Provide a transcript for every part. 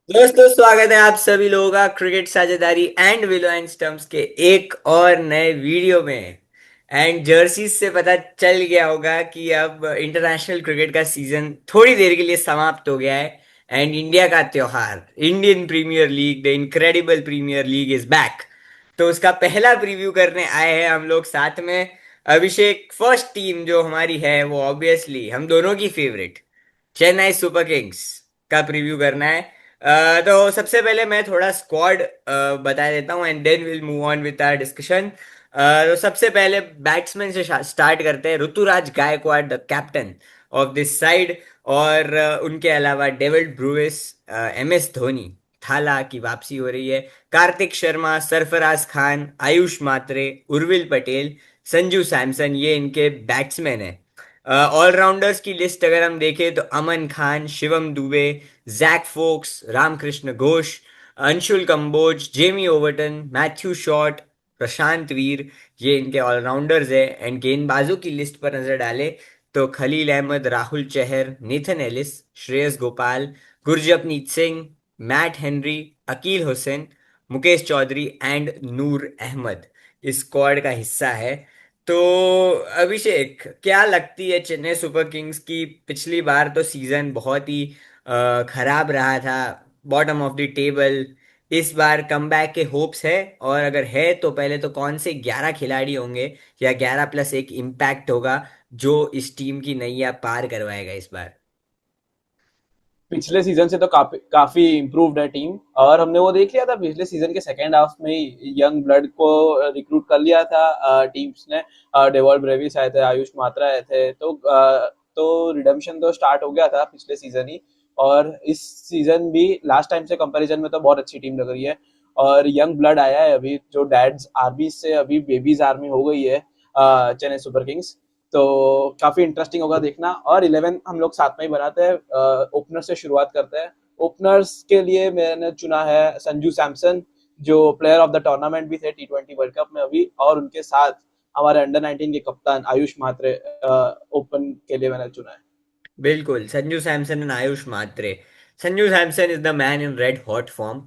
दोस्तों, स्वागत है आप सभी लोगों का क्रिकेट साझेदारी एंड विलो एंड स्टम्प्स के एक और नए वीडियो में। एंड जर्सीज से पता चल गया होगा कि अब इंटरनेशनल क्रिकेट का सीजन थोड़ी देर के लिए समाप्त हो गया है। एंड इंडिया का त्योहार Indian Premier League, the incredible premier league is back. तो उसका पहला प्रीव्यू करने आए हैं हम लोग साथ में। अभिषेक, फर्स्ट टीम जो हमारी है वो ऑब्वियसली हम दोनों की फेवरेट चेन्नई सुपर किंग्स का प्रीव्यू करना है। तो सबसे पहले मैं थोड़ा स्क्वाड बता देता हूँ and then will move on with our discussion. तो सबसे पहले बैट्समैन से स्टार्ट करते हैं। Ruturaj Gaikwad the captain of this side. और उनके अलावा David Brevis, M S Dhoni, Thala की वापसी हो रही है। कार्तिक शर्मा, सरफराज खान, आयुष मात्रे, उर्विल पटेल, संजू सैमसन, ये इनके बैट्समैन हैं। ऑलराउंडर्स की लिस्ट अगर हम देखें तो Aman Khan, Shivam Dube, Jack Foakes, Ramakrishna Ghosh, Anshul Kamboj, Jamie Overton, Matthew Short, Prashant Veer, ये इनके ऑलराउंडर्स है। एंड गेंदबाजों की लिस्ट पर नजर डाले तो Khaleel Ahmed, Rahul Chahar, Nathan Ellis, Shreyas Gopal, Gurjapneet Singh, Matt Henry, Akeal Hosein, Mukesh Choudhary and Noor Ahmad इस स्क्वाड का हिस्सा है। तो अभिषेक, क्या लगती है चेन्नई सुपर किंग्स की? पिछली बार तो सीजन बहुत ही खराब रहा था, बॉटम ऑफ द टेबल। इस बार कमबैक के होप्स है? और अगर है तो पहले तो कौन से 11 खिलाड़ी होंगे या 11+1 इम्पैक्ट होगा जो इस टीम की नैया पार करवाएगा इस बार? पिछले सीजन से तो काफी काफी इम्प्रूव्ड है टीम। और हमने वो देख लिया था पिछले सीजन के सेकेंड हाफ में ही यंग ब्लड को रिक्रूट कर लिया था टीम्स ने। डेवॉल्ट ब्रेविस आए थे, आयुष मात्रा आए थे, तो रिडेम्पशन तो स्टार्ट हो गया था पिछले सीजन ही। और इस सीजन भी लास्ट टाइम से कंपैरिजन में तो बहुत अच्छी टीम लग रही है। और यंग ब्लड आया है अभी, जो डैड्स आर्मी से अभी बेबीज आर्मी हो गई है चेन्नई सुपर किंग्स। तो काफी इंटरेस्टिंग होगा देखना। और 11 हम लोग साथ में ही बनाते हैं। ओपनर से शुरुआत करते हैं। ओपनर्स के लिए मैंने चुना है संजू सैमसन, जो प्लेयर ऑफ द टूर्नामेंट भी थे T20 वर्ल्ड कप में अभी। और उनके साथ हमारे अंडर 19 के कप्तान आयुष मात्रे ओपन के लिए मैंने चुना है। बिल्कुल, Sanju Samson and Ayush Mhatre. Sanju Samson is the man in red hot form.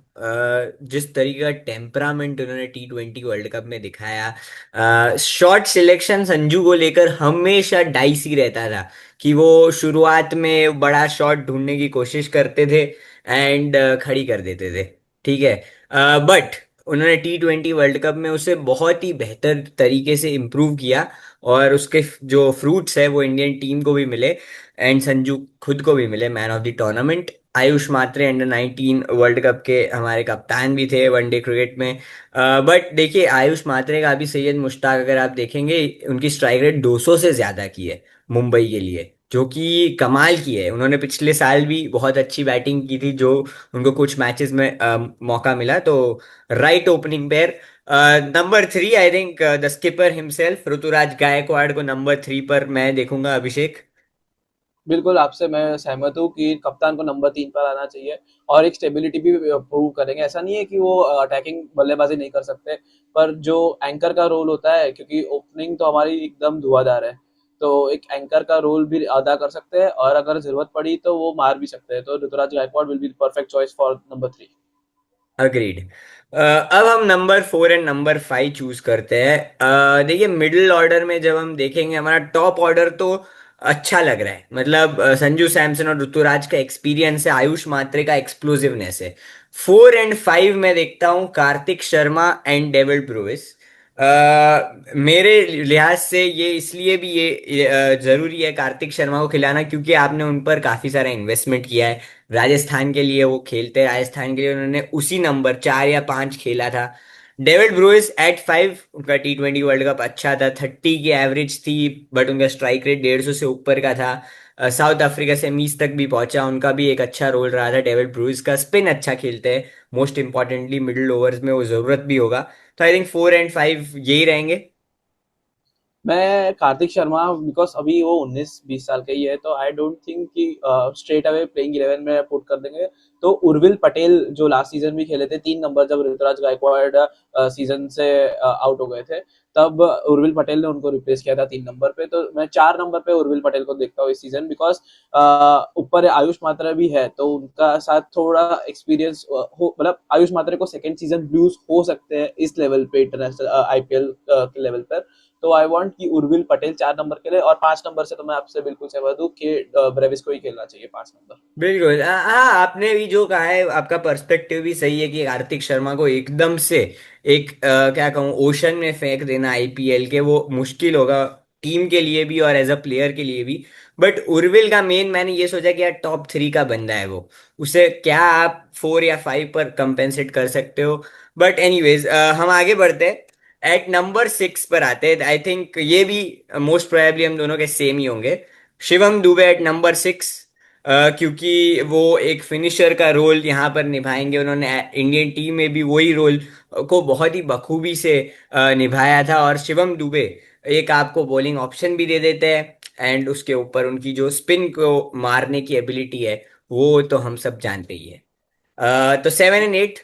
जिस तरीके का टेम्परामेंट उन्होंने T20 वर्ल्ड कप में दिखाया, शॉट सिलेक्शन संजू को लेकर हमेशा डाइसी रहता था कि वो शुरुआत में बड़ा शॉट ढूंढने की कोशिश करते थे एंड खड़ी कर देते थे। ठीक है, बट उन्होंने T20 वर्ल्ड कप में उसे बहुत ही बेहतर तरीके से इम्प्रूव किया और उसके जो फ्रूट्स है वो इंडियन टीम को भी मिले एंड संजू खुद को भी मिले man of the tournament. Ayush Mhatre under 19 world cup के हमारे कप्तान भी थे वनडे क्रिकेट में। बट देखिए, आयुष मात्रे का अभी सैयद मुश्ताक अगर आप देखेंगे, उनकी स्ट्राइक रेट 200 से ज्यादा की है मुंबई के लिए, जो कि कमाल की है। उन्होंने पिछले साल भी बहुत अच्छी बैटिंग की थी, जो उनको कुछ मैचेस में मौका मिला। तो right opening pair. Number 3, I think the skipper himself Ruturaj Gaikwad को नंबर 3 पर मैं देखूंगा। अभिषेक? बिल्कुल आपसे मैं सहमत हूँ कि कप्तान को नंबर 3 पर आना चाहिए। और एक स्टेबिलिटी भी प्रूव करेंगे। ऐसा नहीं है कि वो अटैकिंग बल्लेबाजी नहीं कर सकते, पर जो एंकर का रोल होता है, क्योंकि ओपनिंग तो हमारी एकदम धुआंधार है, तो एक एंकर का रोल भी अदा कर सकते हैं। और अगर जरूरत पड़ी तो वो मार भी सकते हैं। तो Ruturaj Gaikwad will be perfect choice for number 3। Agreed. अब हम नंबर 4 एंड नंबर 5 चूज करते हैं। देखिए, मिडिल ऑर्डर में जब हम देखेंगे, हमारा टॉप ऑर्डर तो अच्छा लग रहा है। मतलब संजू सैमसन और ऋतुराज का एक्सपीरियंस है, आयुष मात्रे का एक्सप्लोसिवनेस है। 4 एंड 5 में देखता हूँ कार्तिक शर्मा एंड डेविड ब्रूइस। मेरे लिहाज से ये इसलिए भी जरूरी है कार्तिक शर्मा को खिलाना, क्योंकि आपने उन पर काफी सारा इन्वेस्टमेंट किया है। राजस्थान के लिए वो खेलते हैं, राजस्थान के लिए उन्होंने उसी नंबर 4 या 5 खेला था। डेविड ब्रूइस एट 5, उनका T20 वर्ल्ड कप अच्छा था, 30 की एवरेज थी, बट उनका स्ट्राइक रेट 150 से ऊपर का था। साउथ अफ्रीका सेमीज तक भी पहुंचा, उनका भी एक अच्छा रोल रहा था। डेविड ब्रूइस का स्पिन अच्छा खेलते हैं, मोस्ट इंपॉर्टेंटली मिडिल ओवर्स में वो जरूरत भी होगा। तो आई थिंक 4 एंड 5 यही रहेंगे। मैं कार्तिक शर्मा, बिकॉज अभी वो 19-20 साल का ही है, तो आई डोंट थिंक कि स्ट्रेट अवे प्लेइंग 11 में पुट कर देंगे। तो उर्विल पटेल जो लास्ट सीजन भी खेले थे 3 नंबर, जब ऋतुराज गायकवाड़ सीजन से आउट हो गए थे, तब उर्विल पटेल ने उनको रिप्लेस किया था 3 नंबर पे। तो मैं 4 नंबर पे उर्विल पटेल को देखता हूँ इस सीजन, बिकॉज ऊपर आयुष मात्रा भी है, तो उनका साथ थोड़ा एक्सपीरियंस हो, मतलब आयुष मात्रा को सेकंड सीजन ब्लूज हो सकते हैं इस लेवल पे, इंटरनेशनल आईपीएल के लेवल पर। तो आई वांट कि उर्विल पटेल 4 नंबर के लिए, और 5 नंबर से तो मैं आपसे बिल्कुल सहमत हूँ कि ब्रेविस को ही खेलना चाहिए 5 नंबर। बिल्कुल। हाँ, आपने भी जो कहा है, आपका पर्सपेक्टिव भी सही है कि कार्तिक शर्मा को एकदम से एक क्या कहूँ, ओशन में फेंक देना आईपीएल के, वो मुश्किल होगा टीम के लिए भी और एज अ प्लेयर के लिए भी। बट उर्विल का मेन मैंने ये सोचा कि यार टॉप 3 का बंदा है वो, उसे क्या आप 4 या 5 पर कंपेंसेट कर सकते हो। बट एनीवेज, हम आगे बढ़ते हैं। एट नंबर 6 पर आते हैं, आई थिंक ये भी मोस्ट प्रोबेबली हम दोनों के सेम ही होंगे। शिवम दुबे एट नंबर 6, क्योंकि वो एक फिनिशर का रोल यहाँ पर निभाएंगे। उन्होंने इंडियन टीम में भी वही रोल को बहुत ही बखूबी से निभाया था। और शिवम दुबे एक आपको बॉलिंग ऑप्शन भी दे देते हैं, एंड उसके ऊपर उनकी जो स्पिन को मारने की एबिलिटी है वो तो हम सब जानते ही है। तो 7 और 8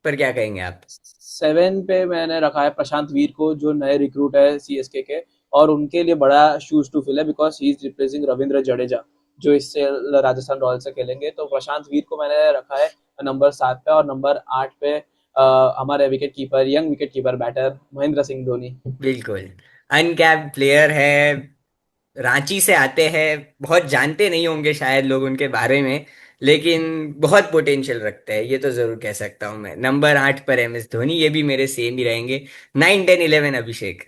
पर क्या कहेंगे आप? 7 पे मैंने रखा है प्रशांत वीर को, जो नए रिक्रूट है सीएसके के, और उनके लिए बड़ा शूज टू फिल है, because he is replacing Ravindra Jadeja, जो इससे राजस्थान रॉयल्स से खेलेंगे। तो प्रशांत वीर को मैंने रखा है नंबर 7 पे, और नंबर 8 पे हमारे wicket keeper, young wicket keeper batter Mahendra Singh Dhoni. बिल्कुल। अनकैप्ड प्लेयर है, रांची से आते हैं, बहुत जानते नहीं होंगे शायद लोग उनके बारे में, लेकिन बहुत पोटेंशियल रखते हैं, ये तो जरूर कह सकता हूँ मैं। नंबर 8 पर MS धोनी, ये भी मेरे सेम ही रहेंगे। 9, 10, 11 अभिषेक।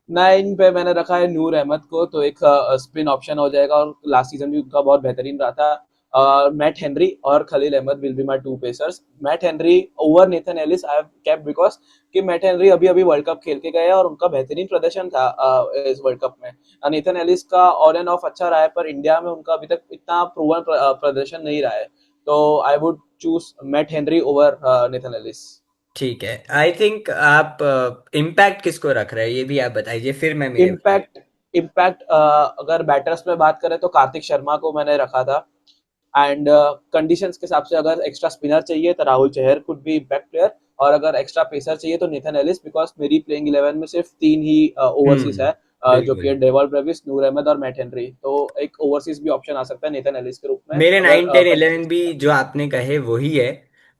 9 पे मैंने रखा है नूर अहमद को, तो एक स्पिन ऑप्शन हो जाएगा, और लास्ट सीजन भी उनका बहुत बेहतरीन रहा था। मैट हेनरी और Khaleel Ahmed will be my 2 pacers. Matt Henry over Nathan Ellis I have kept, because कि मैट हेनरी अभी अभी वर्ल्ड कप खेल के गए हैं, और उनका बेहतरीन प्रदर्शन था इस वर्ल्ड कप में। नेथन एलिस का ऑन एंड ऑफ अच्छा रहा है, पर इंडिया में उनका अभी तक इतना प्रूवन प्रदर्शन नहीं रहा है। तो I would choose mat Henry over Nathan Alice. ठीक है, आई थिंक आप इम्पैक्ट किसको रख रहे हैं ये भी आप बताइए, फिर मैं मेरे बता। इम्पैक्ट इम्पैक्ट अगर बैटर्स में बात करें तो कार्तिक शर्मा को मैंने रखा था। एंड कंडीशंस के हिसाब से अगर एक्स्ट्रा स्पिनर चाहिए तो Rahul Chahar could be impact player, और अगर एक्स्ट्रा पेसर चाहिए तो नेथन एलिस, बिकॉज मेरी प्लेइंग 11 में सिर्फ 3 ही ओवरसीज है, जो बिल्कुल। कि डेवॉल ब्रेविस, नूर अहमद और मैट हेनरी। तो एक ओवरसीज भी ऑप्शन आ सकता है नेथन एलिस के रूप में, मेरे अगर 9, 10, 11 कंडीशंस। भी जो आपने कहे वही है।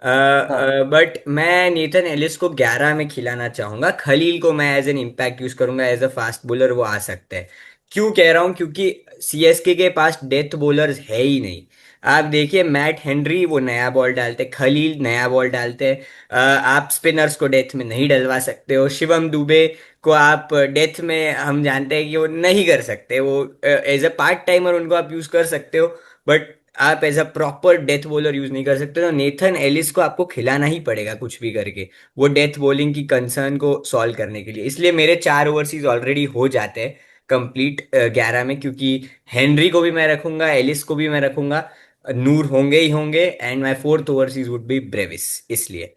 हाँ। बट मैं नीथन एलिस को 11 में खिलाना चाहूंगा, खलील को मैं एज एन इम्पैक्ट यूज करूंगा, एज अ फास्ट बॉलर वो आ सकते हैं। क्यों कह रहा हूं? क्योंकि सीएसके के पास डेथ बॉलर्स है ही नहीं। आप देखिए, मैट हेनरी वो नया बॉल डालते, खलील नया बॉल डालते हैं। आप स्पिनर्स को डेथ में नहीं डलवा सकते हो। शिवम दुबे को आप डेथ में, हम जानते हैं कि वो नहीं कर सकते, वो एज अ पार्ट टाइमर उनको आप यूज कर सकते हो, बट आप as a proper death bowler use नहीं कर सकते। तो नेथन एलिस को आपको खिलाना ही पड़ेगा कुछ भी करके, वो डेथ बॉलिंग की कंसर्न को सॉल्व करने के लिए। इसलिए मेरे 4 ओवरसीज ऑलरेडी हो जाते हैं कंप्लीट 11 में, क्योंकि हेनरी को भी मैं रखूंगा, एलिस को भी मैं रखूंगा, नूर होंगे ही होंगे, and my fourth overseas would be Brevis. इसलिए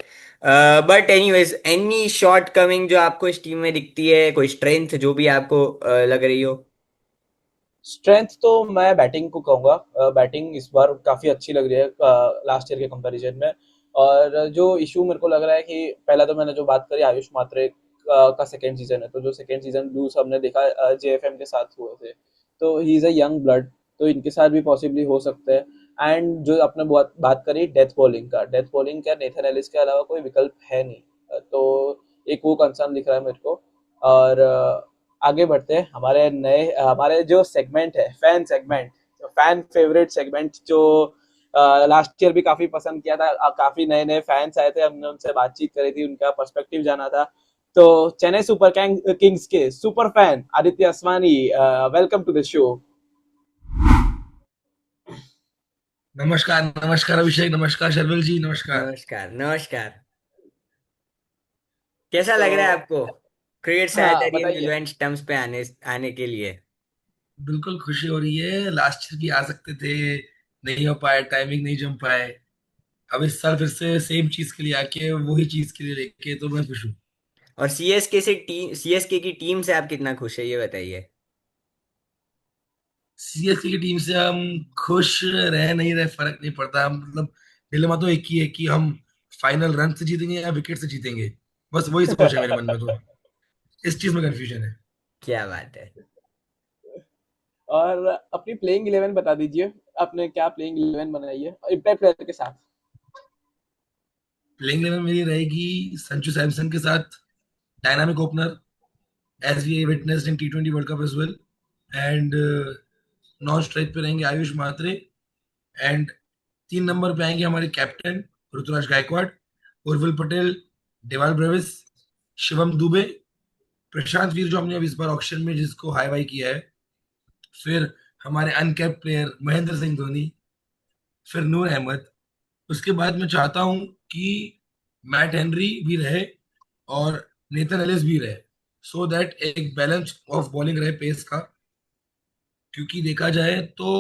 but anyways, any shortcoming जो आपको इस टीम में दिखती है, कोई स्ट्रेंथ जो भी आपको लग रही हो? स्ट्रेंथ तो मैं बैटिंग को कहूंगा, बैटिंग इस बार काफी अच्छी लग रही है लास्ट ईयर के कंपैरिजन में। और जो इशू मेरे को लग रहा है कि पहला तो मैंने जो बात करी आयुष मात्रे का सेकेंड सीजन है, तो जो सेकेंड सीजन ब्लूज हमने देखा जेएफएम के साथ हुए थे, तो he is a young blood, तो इनके साथ भी पॉसिबली हो सकते हैं। एंड जो आपने बात करी डेथ बॉलिंग का नेथन एलिस के अलावा कोई विकल्प है नहीं। तो एक वो कंसर्न दिख रहा है मेरे को। और आगे बढ़ते हैं हमारे नए, हमारे जो सेगमेंट है fan segment, fan favourite segment, जो लास्ट ईयर भी काफी पसंद किया था। काफी नए नए फैंस आए थे, हमने उनसे बातचीत करी थी, उनका पर्सपेक्टिव जाना था। तो चेन्नई सुपर किंग्स के super fan Aditya Aswani, welcome to the show. नमस्कार नमस्कार अभिषेक, नमस्कार शर्मिल जी, नमस्कार। नमस्कार, नमस्कार। कैसा तो लग रहा है आपको क्रिकेट हाँ सैटेरियन बताइए। विलुएंट स्टंप्स पे आने आने के लिए? बिल्कुल खुशी हो रही है, लास्ट ईयर भी आ सकते थे, नहीं हो पाए, टाइमिंग नहीं जम पाए। अब इस साल फिर से सेम चीज के लिए आके वही चीज के लिए लेके तो मैं खुश हूँ। और सीएसके की टीम से आप कितना खुश है, ये बताइए। सीएसके की टीम से हम खुश रहे नहीं रहे फर्क नहीं पड़ता, मतलब डिलेमा तो एक ही है कि हम फाइनल रन से जीतेंगे या विकेट से जीतेंगे। बस वही सोच है मेरे मन में, तो इस चीज में कंफ्यूजन है। क्या बात है। और अपनी प्लेइंग 11 बता दीजिए, आपने क्या प्लेइंग 11 बनाई है इम्पैक्ट प्लेयर के साथ? प्लेइंग 11 मेरी रहेगी संजू सैमसन के साथ, dynamic opener, as we witnessed in T20 world cup as well. And non strike पे रहेंगे आयुष मात्रे। एंड 3 नंबर पे आएंगे हमारे captain Ruturaj Gaikwad, Urvil Patel, Dewald Brevis, Shivam Dube, Prashant Veer जो हमने अब इस बार ऑक्शन में जिसको हाई वाई किया है, फिर हमारे अनकैप्ड प्लेयर महेंद्र सिंह धोनी, फिर नूर अहमद। उसके बाद मैं चाहता हूं कि मैट हेनरी भी रहे और नेथन एलिस भी रहे, सो दैट एक बैलेंस ऑफ बॉलिंग रहे पेस का। क्योंकि देखा जाए तो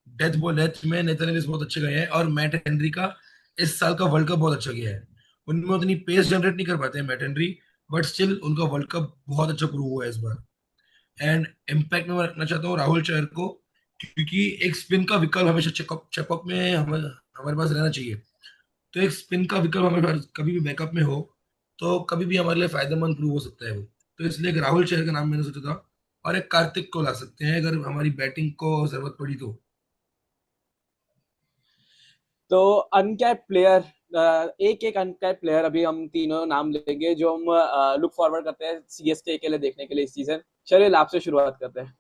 डेथ बॉल डेथ में नेथन एलिस बहुत अच्छे गए हैं, और मैट हेनरी का इस साल का वर्ल्ड कप बहुत अच्छा गया है। उनमें उतनी पेस जनरेट नहीं कर पाते हैं मैट हेनरी, बट स्टिल उनका वर्ल्ड कप बहुत अच्छा प्रूव हुआ है इस बार। एंड इम्पैक्ट में मैं रखना चाहता हूँ राहुल चहर को, क्योंकि एक स्पिन का विकल्प हमेशा चेकअप चेपअप में हमें हमारे पास रहना चाहिए। तो एक स्पिन का विकल्प हमारे पास कभी भी बैकअप में हो तो कभी भी हमारे लिए फायदेमंद प्रूव हो सकता है वो। तो इसलिए एक राहुल चहर का नाम मैंने सोचा था, और एक कार्तिक को ला सकते हैं अगर हमारी बैटिंग को जरूरत पड़ी तो। तो अनकैप प्लेयर, एक एक अनकैप प्लेयर अभी हम तीनों नाम लेंगे जो हम लुक फॉरवर्ड करते हैं सीएसके के लिए देखने के लिए इस सीजन। चलिए आपसे शुरुआत करते हैं।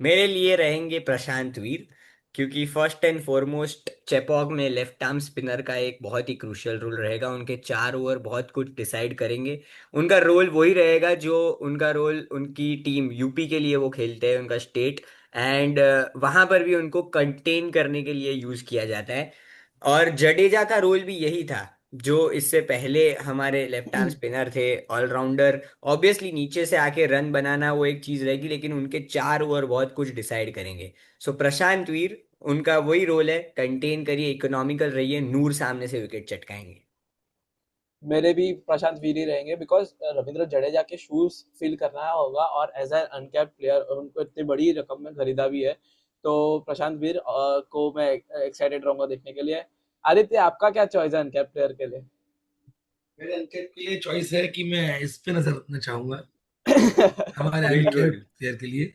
मेरे लिए रहेंगे प्रशांत वीर, क्योंकि फर्स्ट एंड फॉरमोस्ट चेपॉक में लेफ्ट आर्म स्पिनर का एक बहुत ही क्रूशियल रोल रहेगा। उनके 4 ओवर बहुत कुछ डिसाइड करेंगे। उनका रोल वही रहेगा जो उनका रोल उनकी टीम यूपी के लिए वो खेलते हैं, उनका स्टेट। एंड वहां पर भी उनको कंटेन करने के लिए यूज किया जाता है। और जडेजा का रोल भी यही था, जो इससे पहले हमारे लेफ्ट आर्म स्पिनर थे, ऑलराउंडर। ऑब्वियसली नीचे से आके रन बनाना वो एक चीज रहेगी, लेकिन उनके 4 ओवर बहुत कुछ डिसाइड करेंगे। सो प्रशांत वीर, उनका वही रोल है, कंटेन करिए, इकोनॉमिकल रहिए, नूर सामने से विकेट चटकाएंगे। मेरे भी प्रशांत वीर ही रहेंगे बिकॉज रविंद्र जडेजा के शूज फिल करना होगा, और एज एन अनकैप्ड प्लेयर उनको इतनी बड़ी रकम में खरीदा भी है। तो प्रशांत वीर को मैं एक्साइटेड रहूंगा देखने के लिए। आदित्य, आपका क्या चॉइस है अनकैप्ड प्लेयर के लिए? मेरे अंकित के लिए चॉइस है कि मैं इस पे नजर रखना चाहूंगा, हमारे बिल्कुल। अनकेप्ड प्लेयर के लिए।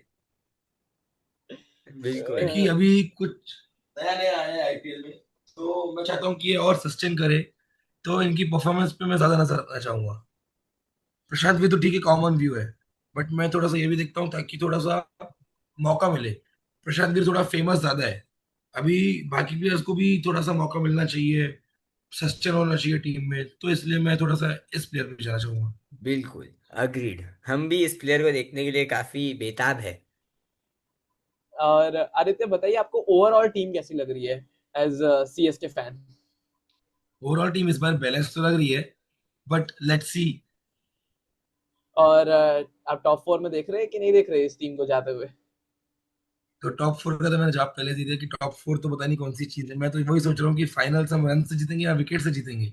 बिल्कुल। क्योंकि अभी कुछ नया नया आया है आईपीएल में, तो मैं चाहता हूँ कि ये और सस्टेन करे। तो इनकी परफॉर्मेंस पे मैं ज्यादा नजर रखना चाहूंगा। प्रशांत भी तो ठीक है, कॉमन व्यू है, बट मैं थोड़ा सा ये भी देखता हूँ ताकि थोड़ा सा मौका मिले। प्रशांत भी थोड़ा फेमस ज्यादा है, अभी बाकी प्लेयर्स को भी थोड़ा सा मौका मिलना चाहिए, सस्टेन होना चाहिए टीम में। तो इसलिए मैं थोड़ा सा इस प्लेयर पे जाना चाहूंगा। बिल्कुल। अग्रीड, हम भी इस प्लेयर को देखने के लिए काफी बेताब है। और आदित्य बताइए, आपको ओवरऑल टीम कैसी लग रही है as CSK fan? Overall team इस बार बैलेंस तो लग रही है, बट लेट्स सी। और आप टॉप 4 में देख रहे हैं कि नहीं देख रहे इस टीम को जाते हुए? तो टॉप 4 का तो मैंने जवाब पहले दे दिया कि टॉप 4 तो पता नहीं कौन सी चीज है। मैं तो वही सोच रहा हूँ कि फाइनल्स हम रन से जीतेंगे या विकेट से जीतेंगे।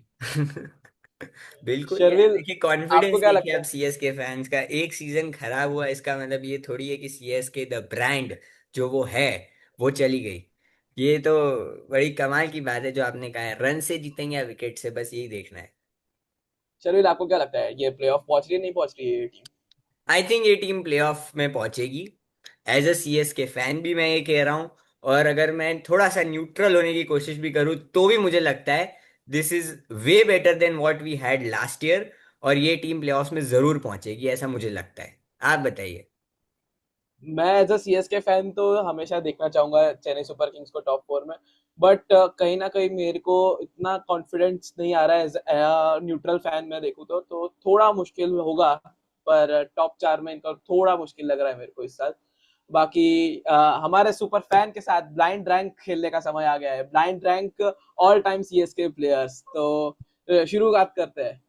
बिल्कुल यार, शर्विल, देखिए आपको कॉन्फिडेंस क्या देखिए लगता आप है? सीएसके फैंस का। एक सीजन खराब हुआ इसका मतलब ये थोड़ी है कि सीएसके द ब्रांड जो वो है वो चली गई। ये तो बड़ी कमाल की बात है जो आपने कहा है, रन से जीतेंगे या विकेट से, बस यही देखना है। शर्विल, आपको क्या लगता है, ये प्लेऑफ पहुंच रही है नहीं पहुंच रही है ये टीम? आई थिंक ये टीम प्लेऑफ में पहुंचेगी। एज अ सीएसके फैन भी मैं ये कह रहा हूँ, और अगर मैं थोड़ा सा न्यूट्रल होने की कोशिश भी करूँ तो भी मुझे लगता है this is way better than what we had last year. और ये टीम प्लेऑफ्स में जरूर पहुंचेगी, ऐसा मुझे लगता है। आप बताइए। मैं एज अ सीएसके फैन तो हमेशा देखना चाहूंगा चेन्नई सुपर किंग्स को टॉप 4 में। बट कहीं ना कहीं मेरे को इतना कॉन्फिडेंस नहीं आ रहा है एज न्यूट्रल फैन मैं देखूँ तो थोड़ा मुश्किल होगा। पर टॉप 4 में इनका थोड़ा मुश्किल लग रहा है मेरे को इस साल। बाकी हमारे सुपर फैन के साथ ब्लाइंड रैंक खेलने का समय आ गया है। Blind rank all time CSK players. तो शुरुआत करते हैं।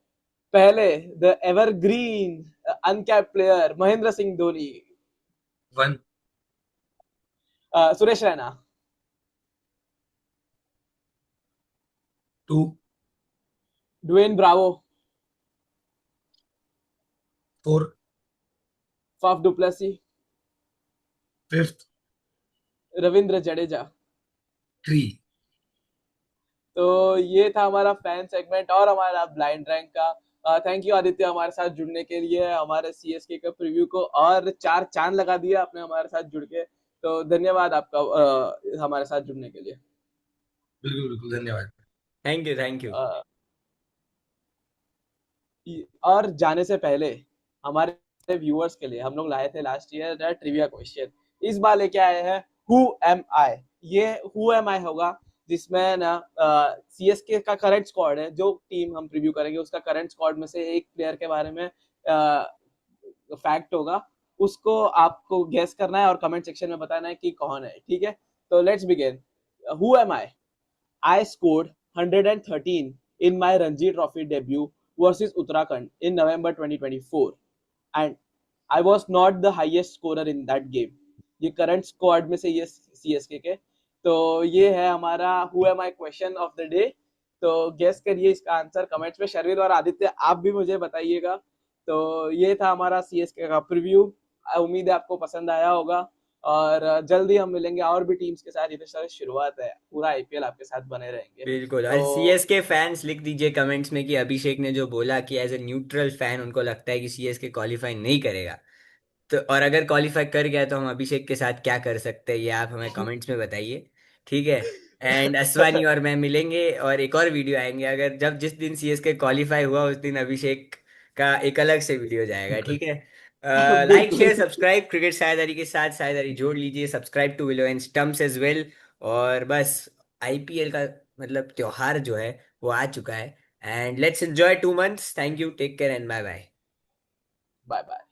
पहले, the evergreen uncap player Mahendra Singh Dhoni. One. Suresh Raina. Two. Dwayne Bravo. 4. Faf du Plessis, fifth. Ravindra Jadeja. 3. तो ये था हमारा फैन सेगमेंट और हमारा ब्लाइंड रैंक का। थैंक यू आदित्य हमारे साथ जुड़ने के लिए, हमारे सीएसके का प्रीव्यू को और चार चांद लगा दिया आपने हमारे साथ जुड़ के। तो धन्यवाद आपका हमारे साथ जुड़ने के लिए। बिल्कुल बिल्कुल, धन्यवाद. Thank you, thank you. अ, और जाने से पहले हमारे व्यूअर्स के लिए हम लोग लाए थे लास्ट ईयर ट्रिविया क्वेश्चन। इस बार लेके आए हैं हु एम आई। ये हु एम आई होगा जिसमें ना सीएसके का करंट स्क्वाड है, जो टीम हम प्रीव्यू करेंगे उसका करंट स्क्वाड में से एक प्लेयर के बारे में फैक्ट होगा, उसको आपको गेस करना है और कमेंट सेक्शन में बताना है कि कौन है, ठीक है? तो let's begin. Who am I? I scored 113 in my Ranji Trophy debut versus Uttarakhand in November 2024, and I was not the highest scorer in that game. ये करंट स्क्वाड में से ये सीएसके के। तो ये है हमारा who am I question of the day. तो गेस करिए इसका आंसर कमेंट्स में। शर्विल और आदित्य आप भी मुझे बताइएगा। तो ये था हमारा सीएसके का प्रीव्यू। उम्मीद है आपको पसंद आया होगा और जल्दी हम मिलेंगे और भी टीम्स के साथ। ये तो शुरुआत है, पूरा आईपीएल आपके साथ बने रहेंगे। बिल्कुल। और तो सीएसके फैंस लिख दीजिए कमेंट्स में कि अभिषेक ने जो बोला कि एज ए न्यूट्रल फैन उनको लगता है कि सीएसके क्वालिफाई नहीं करेगा। तो और अगर क्वालिफाई कर गया तो हम अभिषेक के साथ क्या कर सकते हैं, ये आप हमें कमेंट्स में बताइए, ठीक है? एंड असवानी और मैं मिलेंगे और एक और वीडियो आएंगे, अगर जब जिस दिन सीएसके क्वालिफाई हुआ उस दिन अभिषेक का एक अलग से वीडियो जाएगा, ठीक है? लाइक बिल्कुल। शेयर सब्सक्राइब क्रिकेट साझेदारी के साथ साझेदारी जोड़ लीजिए, subscribe to Willow and Stumps as well. और बस आईपीएल का मतलब त्योहार जो है वो आ चुका है। And let's enjoy 2 months। Thank you, take care and bye bye. Bye bye.